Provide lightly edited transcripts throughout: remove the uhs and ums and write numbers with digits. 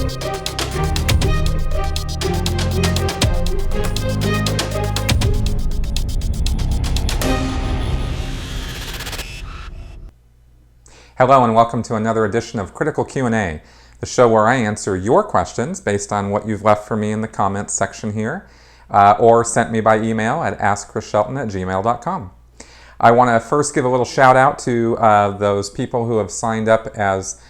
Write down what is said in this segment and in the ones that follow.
Hello and welcome to another edition of Critical Q&A, the show where I answer your questions based on what you've left for me in the comments section here, or sent me by email at askchrisshelton@gmail.com. I want to first give a little shout out to those people who have signed up as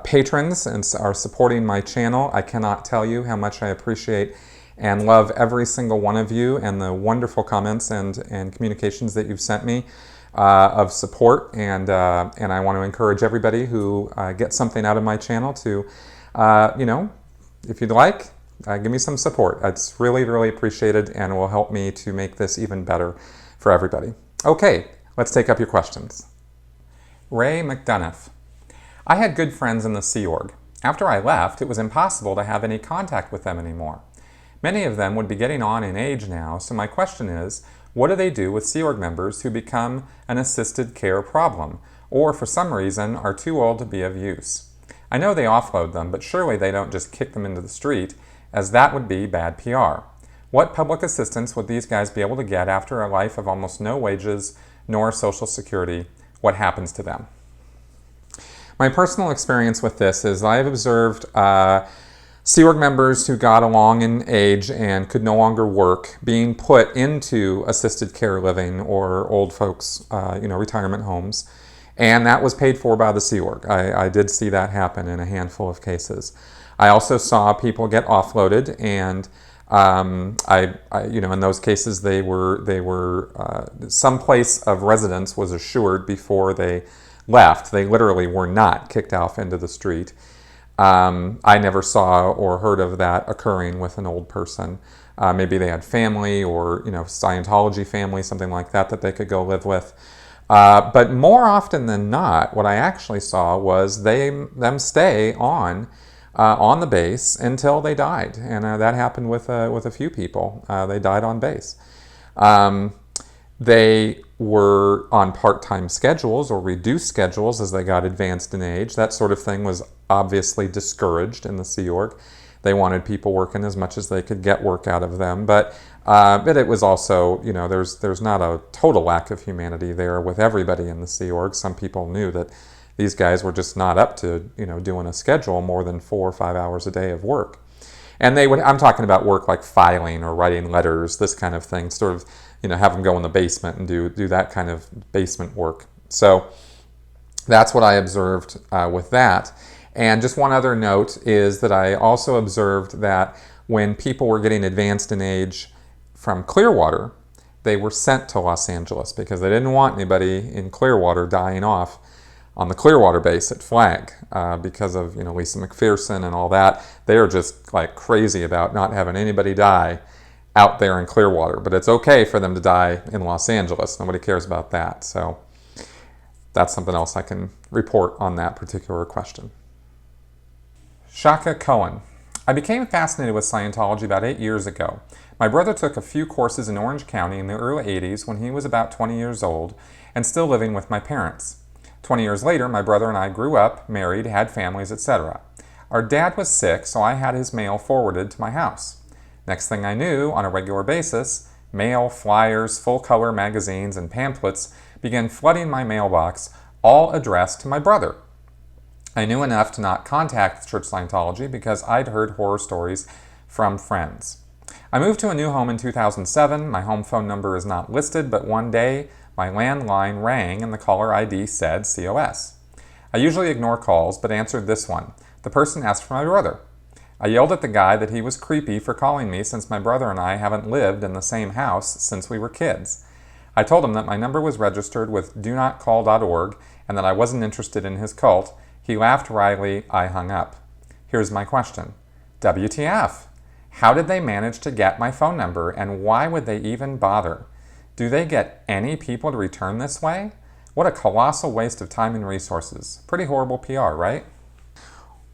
patrons and are supporting my channel. I cannot tell you how much I appreciate and love every single one of you and the wonderful comments and communications that you've sent me of support, and I want to encourage everybody who gets something out of my channel to, if you'd like, give me some support. It's really, really appreciated and will help me to make this even better for everybody. Okay, let's take up your questions. Ray McDonough. I had good friends in the Sea Org. After I left, it was impossible to have any contact with them anymore. Many of them would be getting on in age now, so my question is, what do they do with Sea Org members who become an assisted care problem, or for some reason are too old to be of use? I know they offload them, but surely they don't just kick them into the street, as that would be bad PR. What public assistance would these guys be able to get after a life of almost no wages nor Social Security? What happens to them? My personal experience with this is I've observed Sea Org members who got along in age and could no longer work being put into assisted care living or old folks, retirement homes, and that was paid for by the Sea Org. I did see that happen in a handful of cases. I also saw people get offloaded, and in those cases they were some place of residence was assured before they left. They literally were not kicked off into the street. I never saw or heard of that occurring with an old person. Maybe they had family or, Scientology family, something like that they could go live with. But more often than not, what I actually saw was them stay on the base until they died. And that happened with a few people. They died on base. They were on part-time schedules or reduced schedules as they got advanced in age. That sort of thing was obviously discouraged in the Sea Org. They wanted people working as much as they could get work out of them. But it was also, there's not a total lack of humanity there with everybody in the Sea Org. Some people knew that these guys were just not up to, doing a schedule more than 4 or 5 hours a day of work. And I'm talking about work like filing or writing letters, this kind of thing, sort of, have them go in the basement and do that kind of basement work. So that's what I observed with that. And just one other note is that I also observed that when people were getting advanced in age from Clearwater, they were sent to Los Angeles because they didn't want anybody in Clearwater dying off on the Clearwater base at Flag because of Lisa McPherson and all that. They are just like crazy about not having anybody die out there in Clearwater, but it's okay for them to die in Los Angeles. Nobody cares about that. So that's something else I can report on that particular question. Shaka Cohen. I became fascinated with Scientology about 8 years ago. My brother took a few courses in Orange County in the early 80s when he was about 20 years old and still living with my parents. 20 years later, my brother and I grew up, married, had families, etc. Our dad was sick, so I had his mail forwarded to my house. Next thing I knew, on a regular basis, mail, flyers, full-color magazines, and pamphlets began flooding my mailbox, all addressed to my brother. I knew enough to not contact Church Scientology because I'd heard horror stories from friends. I moved to a new home in 2007. My home phone number is not listed, but one day my landline rang and the caller ID said COS. I usually ignore calls, but answered this one. The person asked for my brother. I yelled at the guy that he was creepy for calling me since my brother and I haven't lived in the same house since we were kids. I told him that my number was registered with donotcall.org and that I wasn't interested in his cult. He laughed wryly. I hung up. Here's my question. WTF? How did they manage to get my phone number, and why would they even bother? Do they get any people to return this way? What a colossal waste of time and resources. Pretty horrible PR, right?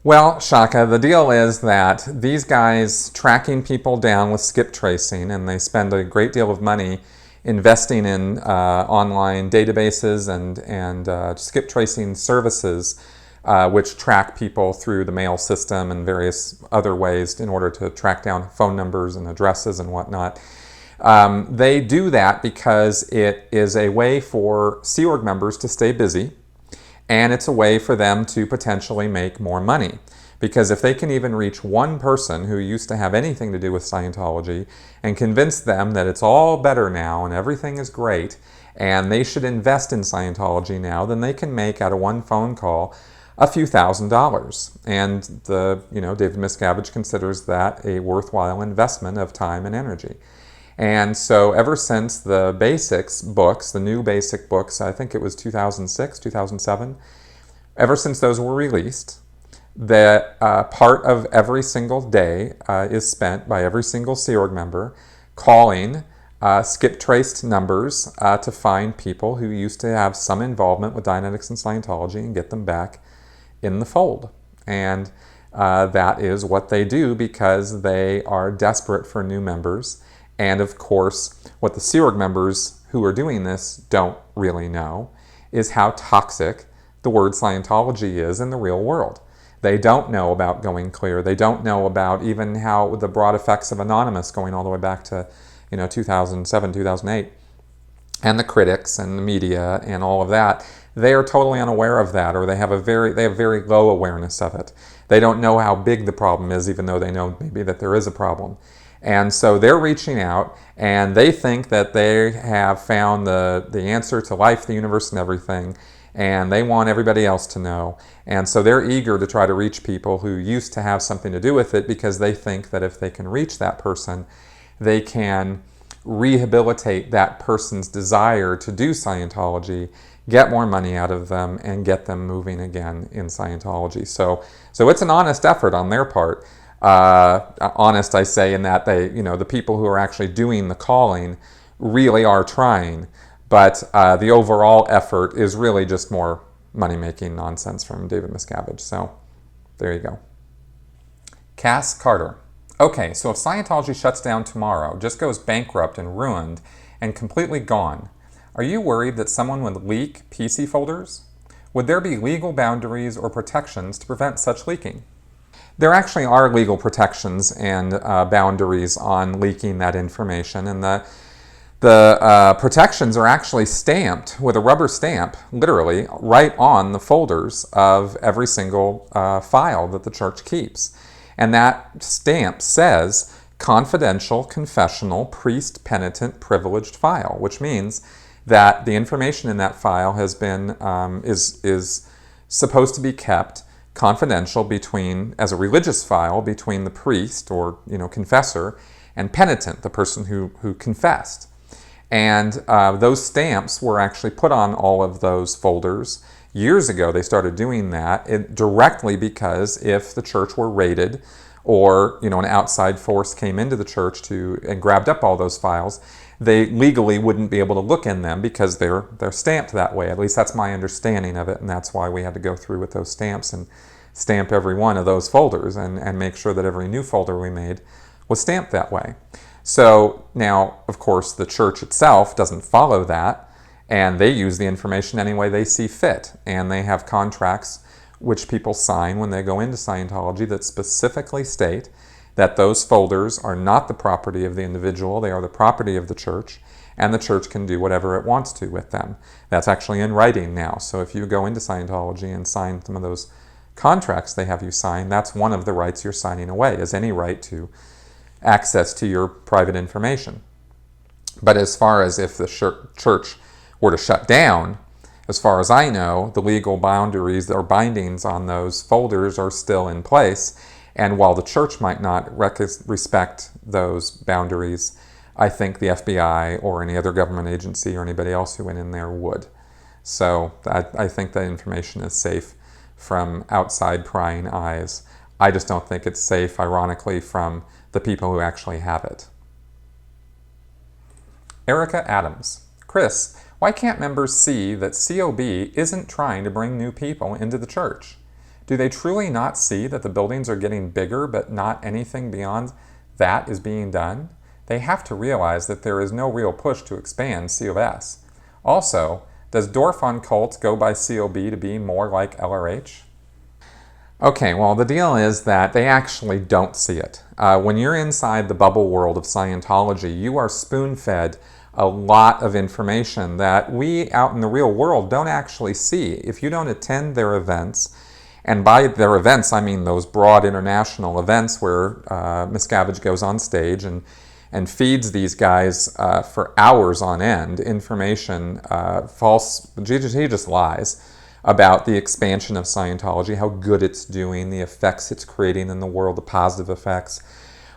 Well, Shaka, the deal is that these guys tracking people down with skip tracing, and they spend a great deal of money investing in online databases and skip tracing services which track people through the mail system and various other ways in order to track down phone numbers and addresses and whatnot. They do that because it is a way for Sea Org members to stay busy, and it's a way for them to potentially make more money. Because if they can even reach one person who used to have anything to do with Scientology and convince them that it's all better now and everything is great and they should invest in Scientology now, then they can make out of one phone call a few $1,000s. And David Miscavige considers that a worthwhile investment of time and energy. And so ever since the basics books, the new basic books, I think it was 2006, 2007, ever since those were released, that part of every single day is spent by every single Sea Org member calling skip-traced numbers to find people who used to have some involvement with Dianetics and Scientology and get them back in the fold. And that is what they do because they are desperate for new members. And of course, what the Sea Org members who are doing this don't really know is how toxic the word Scientology is in the real world. They don't know about Going Clear. They don't know about even how the broad effects of Anonymous going all the way back to 2007, 2008, and the critics and the media and all of that. They are totally unaware of that, or they have very low awareness of it. They don't know how big the problem is, even though they know maybe that there is a problem. And so they're reaching out, and they think that they have found the answer to life, the universe, and everything, and they want everybody else to know. And so they're eager to try to reach people who used to have something to do with it because they think that if they can reach that person, they can rehabilitate that person's desire to do Scientology, get more money out of them, and get them moving again in Scientology. So it's an honest effort on their part. Honest, I say, in that they, the people who are actually doing the calling really are trying. But the overall effort is really just more money-making nonsense from David Miscavige. So there you go. Cass Carter. Okay, so if Scientology shuts down tomorrow, just goes bankrupt and ruined and completely gone, are you worried that someone would leak PC folders? Would there be legal boundaries or protections to prevent such leaking? There actually are legal protections and boundaries on leaking that information, and the protections are actually stamped with a rubber stamp, literally, right on the folders of every single file that the church keeps. And that stamp says confidential, confessional, priest, penitent, privileged file, which means that the information in that file has been is supposed to be kept confidential as a religious file between the priest or confessor and penitent, the person who confessed. And those stamps were actually put on all of those folders. Years ago, they started doing that directly because if the church were raided or an outside force came into the church and grabbed up all those files, they legally wouldn't be able to look in them because they're stamped that way. At least that's my understanding of it, and that's why we had to go through with those stamps and stamp every one of those folders and make sure that every new folder we made was stamped that way. So now, of course, the church itself doesn't follow that, and they use the information any way they see fit. And they have contracts which people sign when they go into Scientology that specifically state that those folders are not the property of the individual, they are the property of the church, and the church can do whatever it wants to with them. That's actually in writing now. So if you go into Scientology and sign some of those contracts they have you sign, that's one of the rights you're signing away, is any right to access to your private information. But as far as if the church were to shut down, as far as I know, the legal boundaries or bindings on those folders are still in place. And while the church might not respect those boundaries, I think the FBI or any other government agency or anybody else who went in there would. So I think that information is safe from outside prying eyes. I just don't think it's safe, ironically, from the people who actually have it. Erica Adams. Chris, why can't members see that COB isn't trying to bring new people into the church? Do they truly not see that the buildings are getting bigger, but not anything beyond that is being done? They have to realize that there is no real push to expand COS. Also, does Dorf on Cult go by COB to be more like LRH? Okay, well, the deal is that they actually don't see it. When you're inside the bubble world of Scientology, you are spoon-fed a lot of information that we out in the real world don't actually see. If you don't attend their events, and by their events I mean those broad international events where Miscavige goes on stage and feeds these guys for hours on end information, false, he just lies about the expansion of Scientology, how good it's doing, the effects it's creating in the world, the positive effects,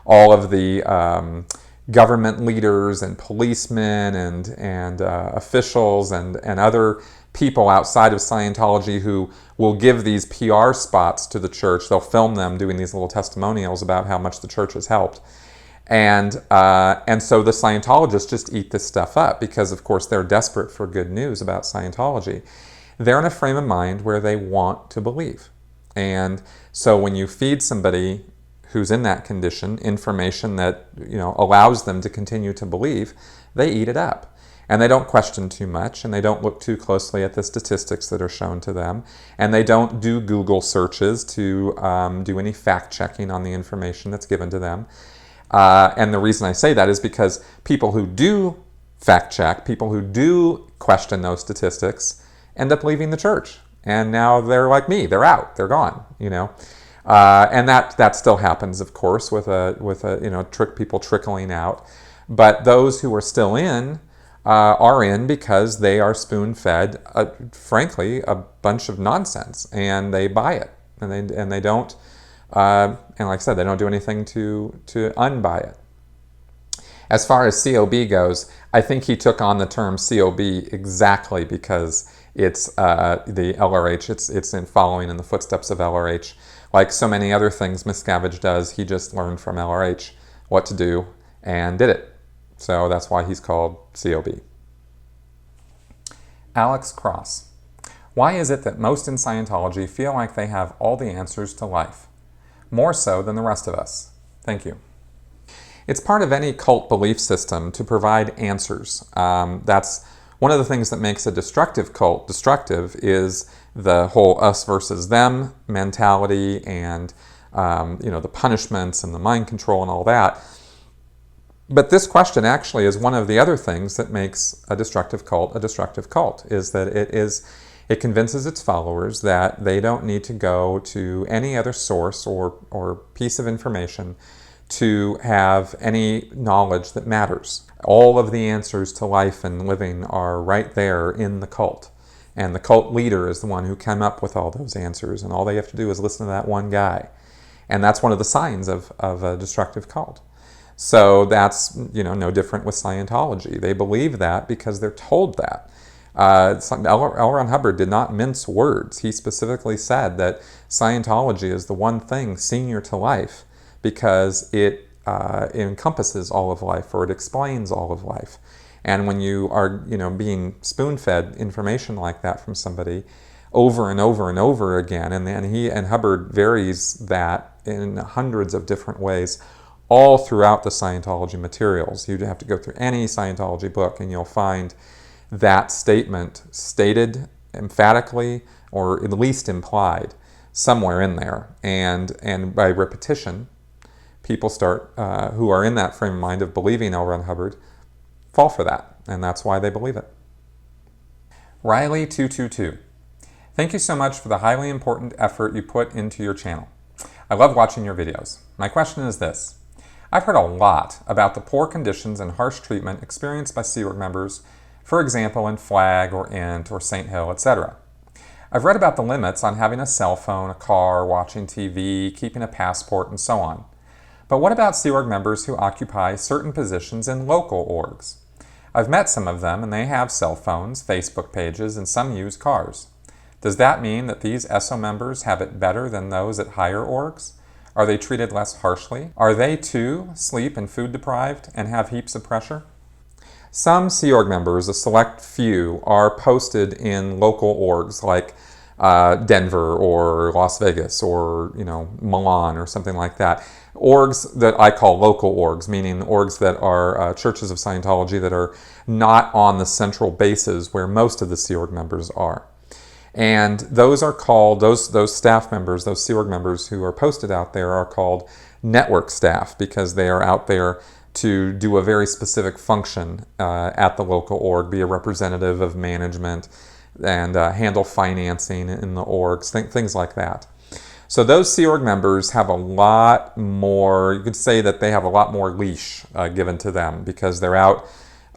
all of the government leaders and policemen and officials and other people outside of Scientology who will give these PR spots to the church. They'll film them doing these little testimonials about how much the church has helped. And so the Scientologists just eat this stuff up because, of course, they're desperate for good news about Scientology. They're in a frame of mind where they want to believe. And so when you feed somebody who's in that condition information that, you know, allows them to continue to believe, they eat it up. And they don't question too much, and they don't look too closely at the statistics that are shown to them, and they don't do Google searches to do any fact-checking on the information that's given to them. And the reason I say that is because people who do fact-check, people who do question those statistics, end up leaving the church, and now they're like me, they're out, they're gone, you know. And that still happens, of course, with you know, people trickling out. But those who are still in are in because they are spoon-fed, frankly, a bunch of nonsense, and they buy it, and they don't, and like I said, they don't do anything to unbuy it. As far as COB goes, I think he took on the term COB exactly because it's the LRH. It's in following in the footsteps of LRH. Like so many other things Miscavige does, he just learned from LRH what to do and did it. So that's why he's called COB. Alex Cross. Why is it that most in Scientology feel like they have all the answers to life? More so than the rest of us. Thank you. It's part of any cult belief system to provide answers. That's one of the things that makes a destructive cult destructive is the whole us versus them mentality and you know, the punishments and the mind control and all that. But this question actually is one of the other things that makes a destructive cult, is that it convinces its followers that they don't need to go to any other source or piece of information to have any knowledge that matters. All of the answers to life and living are right there in the cult. And the cult leader is the one who came up with all those answers, and all they have to do is listen to that one guy. And that's one of the signs of a destructive cult. So that's, you know, no different with Scientology. They believe that because they're told that. L. Ron Hubbard did not mince words. He specifically said that Scientology is the one thing senior to life because it encompasses all of life, or it explains all of life. And when you are, you know, being spoon-fed information like that from somebody over and over and over again, and Hubbard varies that in hundreds of different ways, all throughout the Scientology materials. You'd have to go through any Scientology book, and you'll find that statement stated emphatically, or at least implied, somewhere in there. And by repetition, people start, who are in that frame of mind of believing L. Ron Hubbard, fall for that, and that's why they believe it. Riley222. Thank you so much for the highly important effort you put into your channel. I love watching your videos. My question is this. I've heard a lot about the poor conditions and harsh treatment experienced by Sea Org members, for example in Flag or Int or St. Hill, etc. I've read about the limits on having a cell phone, a car, watching TV, keeping a passport, and so on. But what about Sea Org members who occupy certain positions in local orgs? I've met some of them, and they have cell phones, Facebook pages, and some use cars. Does that mean that these ESO members have it better than those at higher orgs? Are they treated less harshly? Are they too sleep and food deprived and have heaps of pressure? Some Sea Org members, a select few, are posted in local orgs like Denver or Las Vegas or, you know, Milan or something like that. Orgs that I call local orgs, meaning orgs that are churches of Scientology that are not on the central bases where most of the Sea Org members are. And those are called, those staff members, those Sea Org members who are posted out there are called network staff, because they are out there to do a very specific function at the local org, be a representative of management, and handle financing in the orgs, things like that. So those Sea Org members have a lot more, you could say that they have a lot more leash given to them, because they're out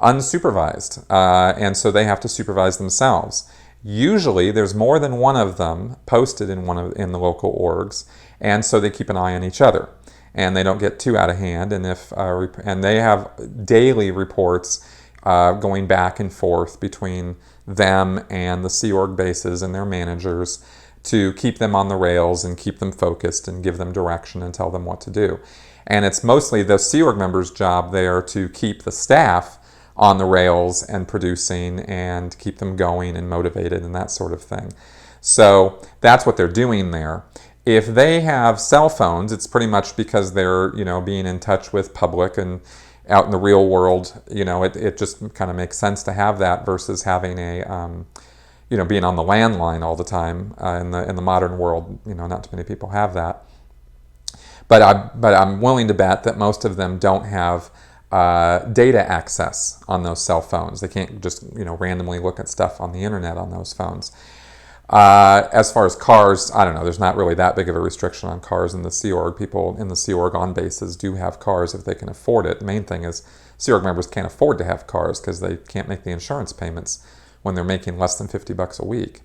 unsupervised, and so they have to supervise themselves. Usually there's more than one of them posted in the local orgs, and so they keep an eye on each other, and they don't get too out of hand. And and they have daily reports going back and forth between them and the Sea Org bases and their managers to keep them on the rails and keep them focused and give them direction and tell them what to do. And it's mostly the Sea Org members' job there to keep the staff on the rails and producing and keep them going and motivated and that sort of thing. So that's what they're doing there. If they have cell phones, it's pretty much because they're, being in touch with public and out in the real world. It just kind of makes sense to have that versus having a, being on the landline all the time in the modern world. Not too many people have that. But I'm willing to bet that most of them don't have data access on those cell phones. They can't just randomly look at stuff on the internet on those phones. As far as cars, I don't know. There's not really that big of a restriction on cars in the Sea Org. People in the Sea Org on bases do have cars if they can afford it. The main thing is Sea Org members can't afford to have cars because they can't make the insurance payments when they're making less than $50 a week.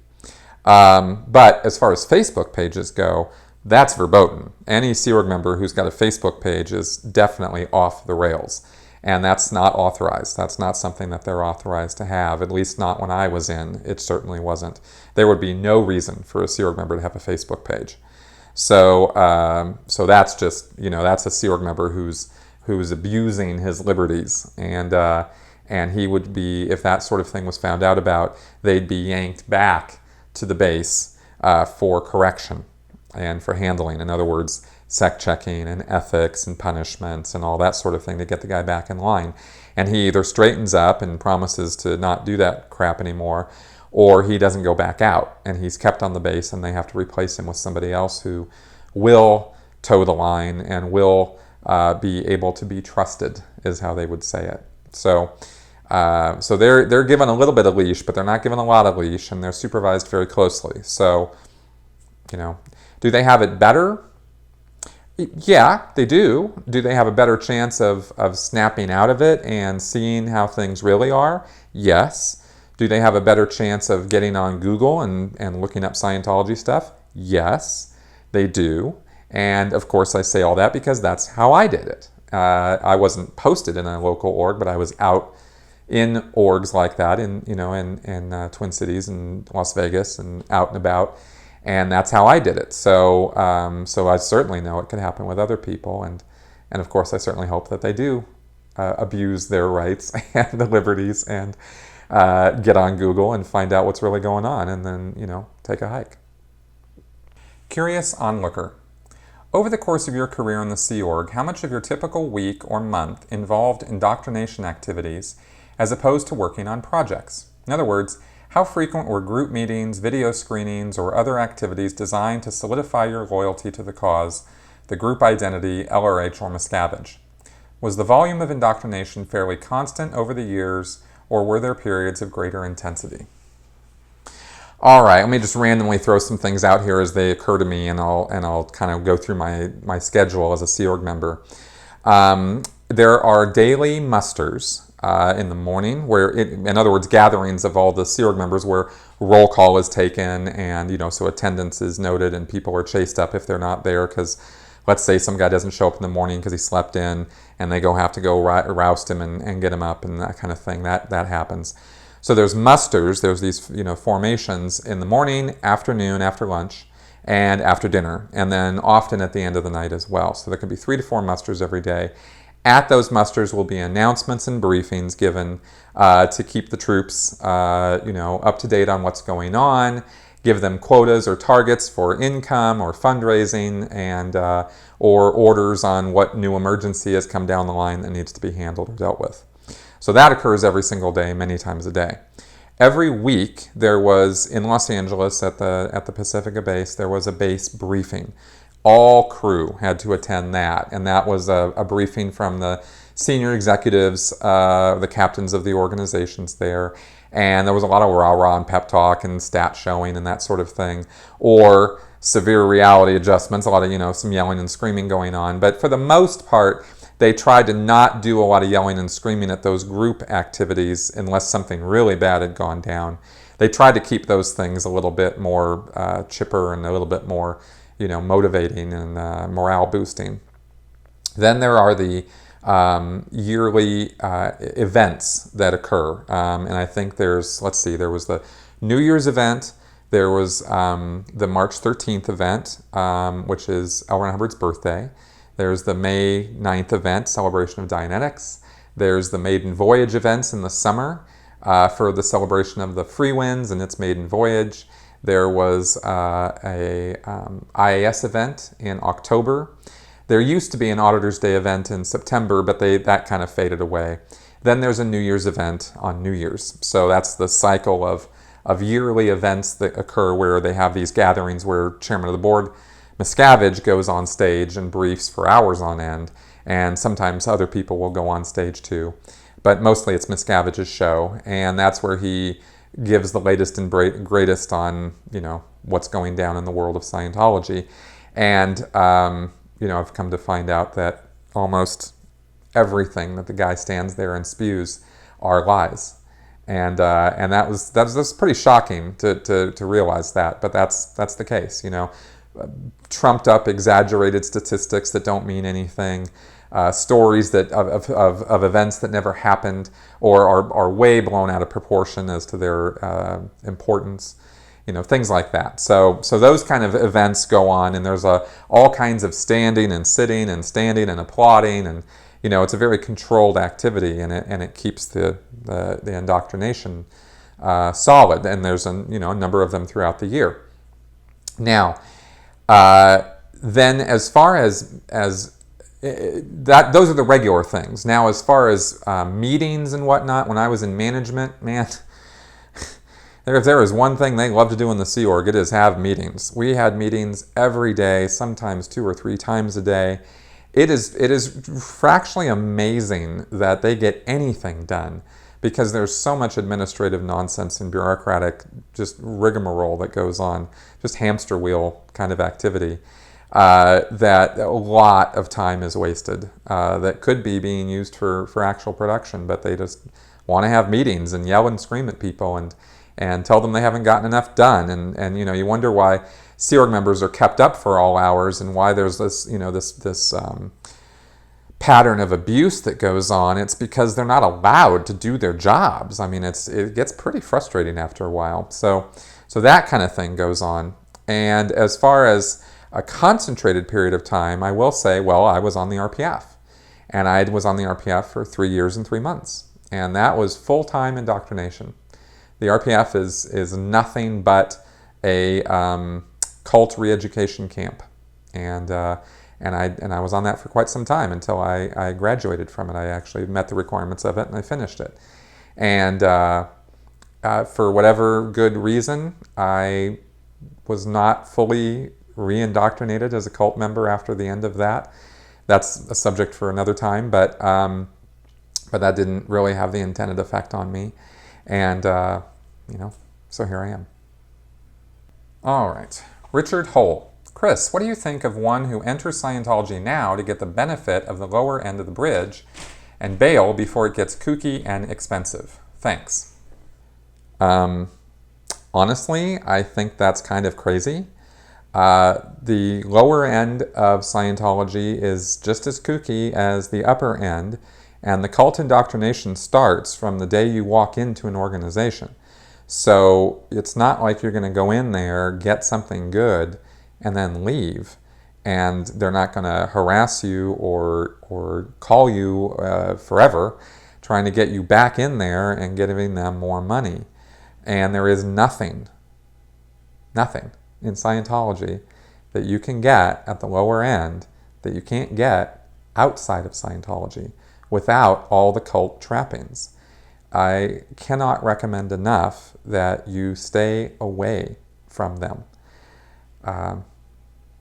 But as far as Facebook pages go, that's verboten. Any Sea Org member who's got a Facebook page is definitely off the rails. And that's not authorized. That's not something that they're authorized to have, at least not when I was in. It certainly wasn't. There would be no reason for a Sea Org member to have a Facebook page. So that's just, that's a Sea Org member who's abusing his liberties. And he would be, if that sort of thing was found out about, they'd be yanked back to the base for correction and for handling. In other words, sec checking and ethics and punishments and all that sort of thing to get the guy back in line. And he either straightens up and promises to not do that crap anymore, or he doesn't go back out and he's kept on the base and they have to replace him with somebody else who will toe the line and will be able to be trusted, is how they would say it. So they're given a little bit of leash, but they're not given a lot of leash, and they're supervised very closely. So, do they have it better? Yeah, they do. Do they have a better chance of snapping out of it and seeing how things really are? Yes. Do they have a better chance of getting on Google and looking up Scientology stuff? Yes, they do. And of course I say all that because that's how I did it. I wasn't posted in a local org, but I was out in orgs like that in Twin Cities and Las Vegas and out and about. And that's how I did it. So I certainly know it could happen with other people. And of course, I certainly hope that they do abuse their rights and the liberties and get on Google and find out what's really going on and then, take a hike. Curious onlooker. Over the course of your career in the Sea Org, how much of your typical week or month involved indoctrination activities as opposed to working on projects? In other words, how frequent were group meetings, video screenings, or other activities designed to solidify your loyalty to the cause, the group identity, LRH, or Miscavige? Was the volume of indoctrination fairly constant over the years, or were there periods of greater intensity? All right, let me just randomly throw some things out here as they occur to me, and I'll kind of go through my schedule as a Sea Org member. There are daily musters in the morning, in other words, gatherings of all the Sea Org members where roll call is taken, and so attendance is noted, and people are chased up if they're not there because, let's say, some guy doesn't show up in the morning because he slept in, and they have to go roust him and get him up and that kind of thing. That happens. So there's musters. There's these formations in the morning, afternoon, after lunch, and after dinner, and then often at the end of the night as well. So there could be 3 to 4 musters every day. At those musters will be announcements and briefings given to keep the troops, up to date on what's going on, give them quotas or targets for income or fundraising, and or orders on what new emergency has come down the line that needs to be handled or dealt with. So that occurs every single day, many times a day. every week there was, in Los Angeles at the Pacifica base, there was a base briefing. All crew had to attend that, and that was a briefing from the senior executives, the captains of the organizations there, and there was a lot of rah-rah and pep talk and stat showing and that sort of thing, or severe reality adjustments, a lot of, some yelling and screaming going on. But for the most part, they tried to not do a lot of yelling and screaming at those group activities unless something really bad had gone down. They tried to keep those things a little bit more chipper and a little bit more, motivating and morale boosting. Then there are the yearly events that occur. And I think there was the New Year's event. There was the March 13th event, which is L. Ron Hubbard's birthday. There's the May 9th event, celebration of Dianetics. There's the maiden voyage events in the summer for the celebration of the Free Winds and its maiden voyage. There was a IAS event in October. There used to be an Auditor's Day event in September, but that kind of faded away. Then there's a New Year's event on New Year's. So that's the cycle of yearly events that occur where they have these gatherings where Chairman of the Board Miscavige goes on stage and briefs for hours on end, and sometimes other people will go on stage too. But mostly it's Miscavige's show, and that's where he gives the latest and greatest on, what's going down in the world of Scientology. And, I've come to find out that almost everything that the guy stands there and spews are lies. And that was pretty shocking to realize that, but that's the case, trumped up, exaggerated statistics that don't mean anything, stories that of events that never happened or are way blown out of proportion as to their importance, things like that. So those kind of events go on, and there's all kinds of standing and sitting and standing and applauding, and it's a very controlled activity, and it keeps the indoctrination solid. And there's a number of them throughout the year. Now, then as far as that, those are the regular things. Now, as far as meetings and whatnot, when I was in management, man, if there is one thing they love to do in the Sea Org, it is have meetings. We had meetings every day, sometimes 2 or 3 times a day. It is fractionally amazing that they get anything done, because there's so much administrative nonsense and bureaucratic just rigmarole that goes on, just hamster wheel kind of activity, that a lot of time is wasted that could be being used for actual production, but they just want to have meetings and yell and scream at people and tell them they haven't gotten enough done. And you wonder why Sea Org members are kept up for all hours and why there's this, this pattern of abuse that goes on. It's because they're not allowed to do their jobs. I mean, it gets pretty frustrating after a while. So that kind of thing goes on. And as far as a concentrated period of time, I will say, well, I was on the RPF. And I was on the RPF for 3 years and 3 months. And that was full-time indoctrination. The RPF is nothing but a cult re-education camp. And I was on that for quite some time until I graduated from it. I actually met the requirements of it and I finished it. And for whatever good reason, I was not fully re-indoctrinated as a cult member after the end of that. That's a subject for another time, but that didn't really have the intended effect on me. And, so here I am. All right. Richard Hull. Chris, what do you think of one who enters Scientology now to get the benefit of the lower end of the bridge and bail before it gets kooky and expensive? Thanks. Honestly, I think that's kind of crazy. The lower end of Scientology is just as kooky as the upper end, and the cult indoctrination starts from the day you walk into an organization. So it's not like you're going to go in there, get something good, and then leave, and they're not going to harass you or call you forever trying to get you back in there and giving them more money. And there is nothing in Scientology that you can get at the lower end that you can't get outside of Scientology without all the cult trappings. I cannot recommend enough that you stay away from them.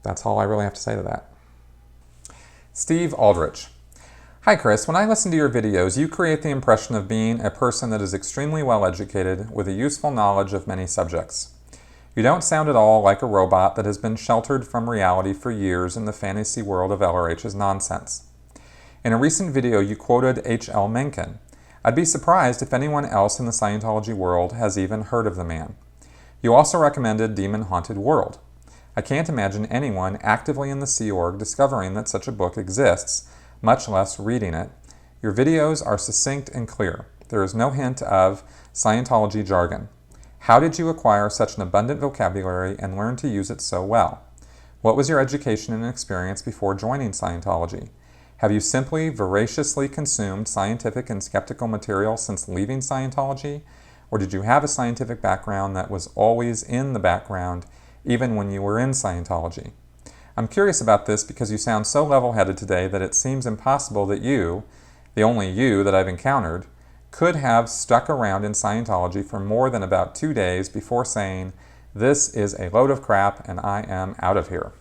That's all I really have to say to that. Steve Aldrich. Hi Chris, when I listen to your videos, you create the impression of being a person that is extremely well educated with a useful knowledge of many subjects. You don't sound at all like a robot that has been sheltered from reality for years in the fantasy world of LRH's nonsense. In a recent video, you quoted H.L. Mencken. I'd be surprised if anyone else in the Scientology world has even heard of the man. You also recommended Demon Haunted World. I can't imagine anyone actively in the Sea Org discovering that such a book exists, much less reading it. Your videos are succinct and clear. There is no hint of Scientology jargon. How did you acquire such an abundant vocabulary and learn to use it so well? What was your education and experience before joining Scientology? Have you simply voraciously consumed scientific and skeptical material since leaving Scientology? Or did you have a scientific background that was always in the background, even when you were in Scientology? I'm curious about this because you sound so level-headed today that it seems impossible that you, the only you that I've encountered, could have stuck around in Scientology for more than about 2 days before saying, "This is a load of crap and I am out of here."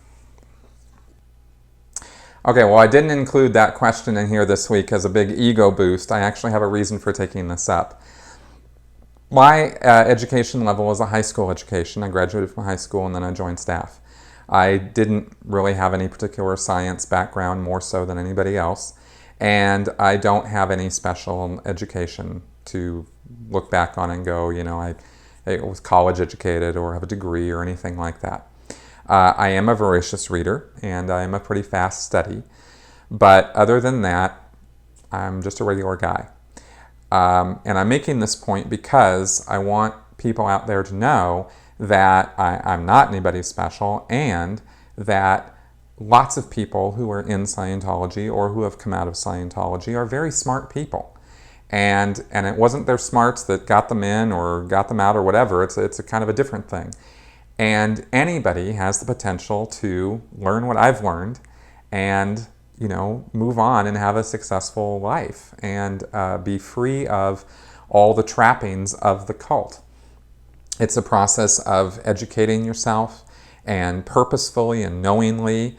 Okay, well, I didn't include that question in here this week as a big ego boost. I actually have a reason for taking this up. My education level was a high school education. I graduated from high school and then I joined staff. I didn't really have any particular science background, more so than anybody else. And I don't have any special education to look back on and go, I was college educated or have a degree or anything like that. I am a voracious reader, and I am a pretty fast study. But other than that, I'm just a regular guy. And I'm making this point because I want people out there to know that I'm not anybody special, and that lots of people who are in Scientology or who have come out of Scientology are very smart people. And it wasn't their smarts that got them in or got them out or whatever. It's a kind of a different thing. And anybody has the potential to learn what I've learned and, move on and have a successful life and be free of all the trappings of the cult. It's a process of educating yourself and purposefully and knowingly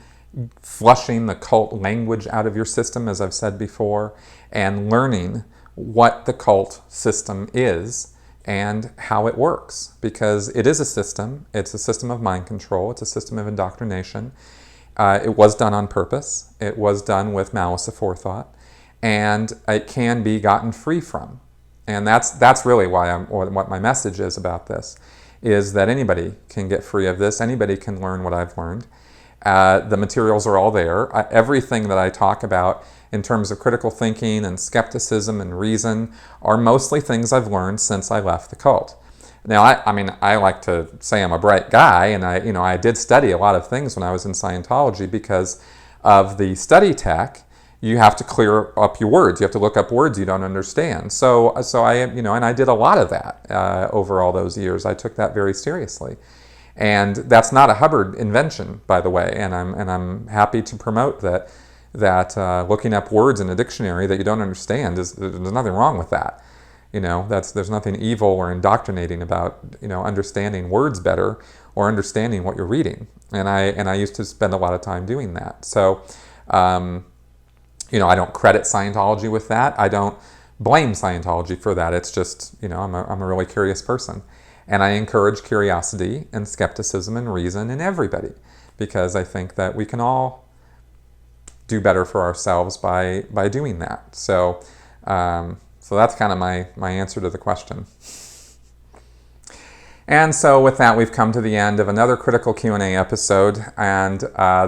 flushing the cult language out of your system, as I've said before, and learning what the cult system is and how it works, because it is a system. It's a system of mind control. It's a system of indoctrination. It was done on purpose. It was done with malice aforethought, and it can be gotten free from. And that's really what my message is about this, is that anybody can get free of this. Anybody can learn what I've learned. The materials are all there. Everything that I talk about in terms of critical thinking and skepticism and reason are mostly things I've learned since I left the cult. Now, I like to say I'm a bright guy, and I did study a lot of things when I was in Scientology because of the study tech. You have to clear up your words. You have to look up words you don't understand. So I, and I did a lot of that over all those years. I took that very seriously. And that's not a Hubbard invention, by the way, and I'm happy to promote that looking up words in a dictionary that you don't understand there's nothing wrong with that. There's nothing evil or indoctrinating about understanding words better or understanding what you're reading. And I used to spend a lot of time doing that. So I don't credit Scientology with that. I don't blame Scientology for that. It's just I'm a really curious person. And I encourage curiosity and skepticism and reason in everybody, because I think that we can all do better for ourselves by doing that. So that's kind of my answer to the question. And so with that, we've come to the end of another Critical Q&A episode. And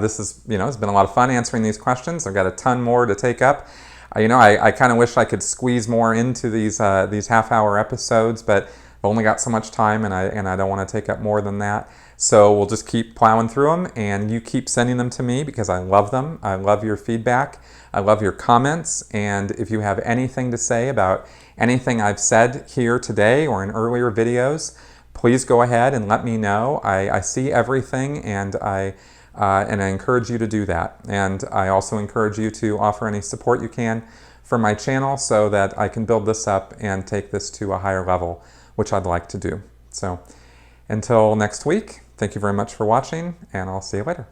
this is, it's been a lot of fun answering these questions. I've got a ton more to take up. I kind of wish I could squeeze more into these half-hour episodes, but I've only got so much time, and I don't want to take up more than that. So we'll just keep plowing through them, and you keep sending them to me because I love them. I love your feedback. I love your comments. And if you have anything to say about anything I've said here today or in earlier videos, please go ahead and let me know. I see everything, and I encourage you to do that. And I also encourage you to offer any support you can for my channel so that I can build this up and take this to a higher level, which I'd like to do. So until next week, thank you very much for watching, and I'll see you later.